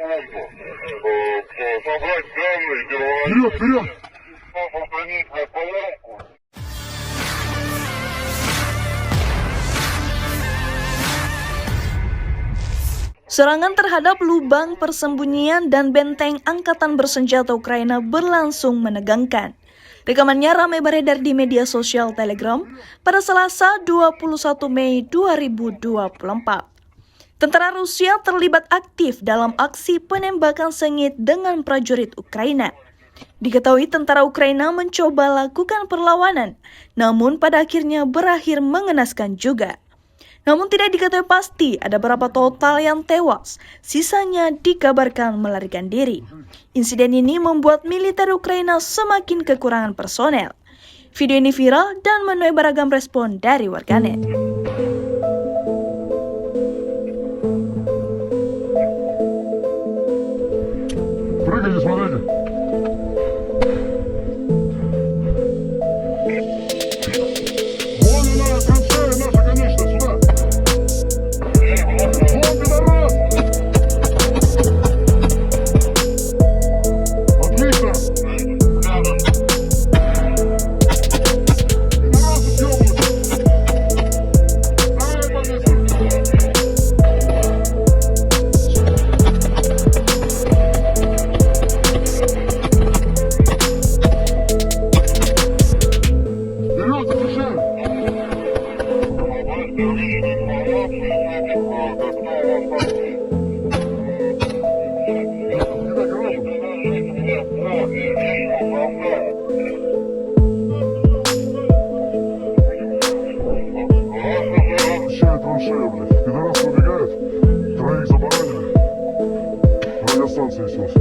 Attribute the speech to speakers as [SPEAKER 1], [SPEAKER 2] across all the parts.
[SPEAKER 1] Собрать данные,
[SPEAKER 2] Вперед, вперед!
[SPEAKER 1] сохранить на поломку.
[SPEAKER 3] Serangan terhadap lubang persembunyian dan benteng angkatan bersenjata Ukraina berlangsung menegangkan. Rekamannya ramai beredar di media sosial Telegram pada Selasa 21 Mei 2024. Tentara Rusia terlibat aktif dalam aksi penembakan sengit dengan prajurit Ukraina. Diketahui tentara Ukraina mencoba lakukan perlawanan, namun pada akhirnya berakhir mengenaskan juga. Namun tidak diketahui pasti ada berapa total yang tewas, sisanya dikabarkan melarikan diri. Insiden ini membuat militer Ukraina semakin kekurangan personel. Video ini viral dan menuai beragam respon dari warganet.
[SPEAKER 2] Прыгайте, смотрите. Вон она, траншея наша, конечно, сюда. Вон пидорас! Отлично! Пидорасы съебывают! Давай, повесим! Вперед, защищаем! Защищает траншею, блядь. Пидорасы убегают. Троих забаранили. Радиостанция снес.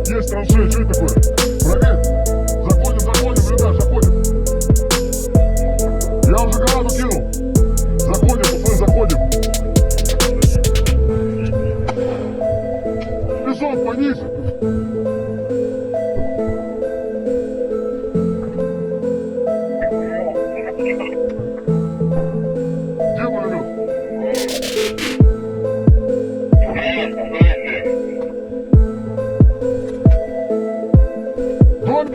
[SPEAKER 2] Есть траншея, что это такое? Проверь. Заходим, блиндаж, заходим. Я уже граду кинул. Заходим, пацаны, заходим. Песок, пониже. Где пулемет? Дом?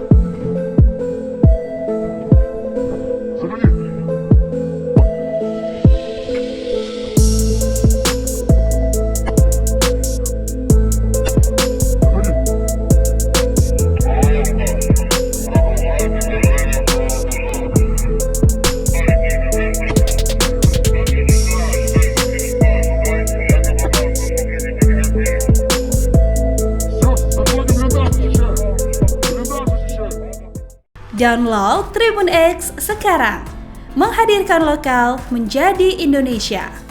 [SPEAKER 2] Сохрани.
[SPEAKER 3] Download Tribun X sekarang, menghadirkan lokal menjadi Indonesia.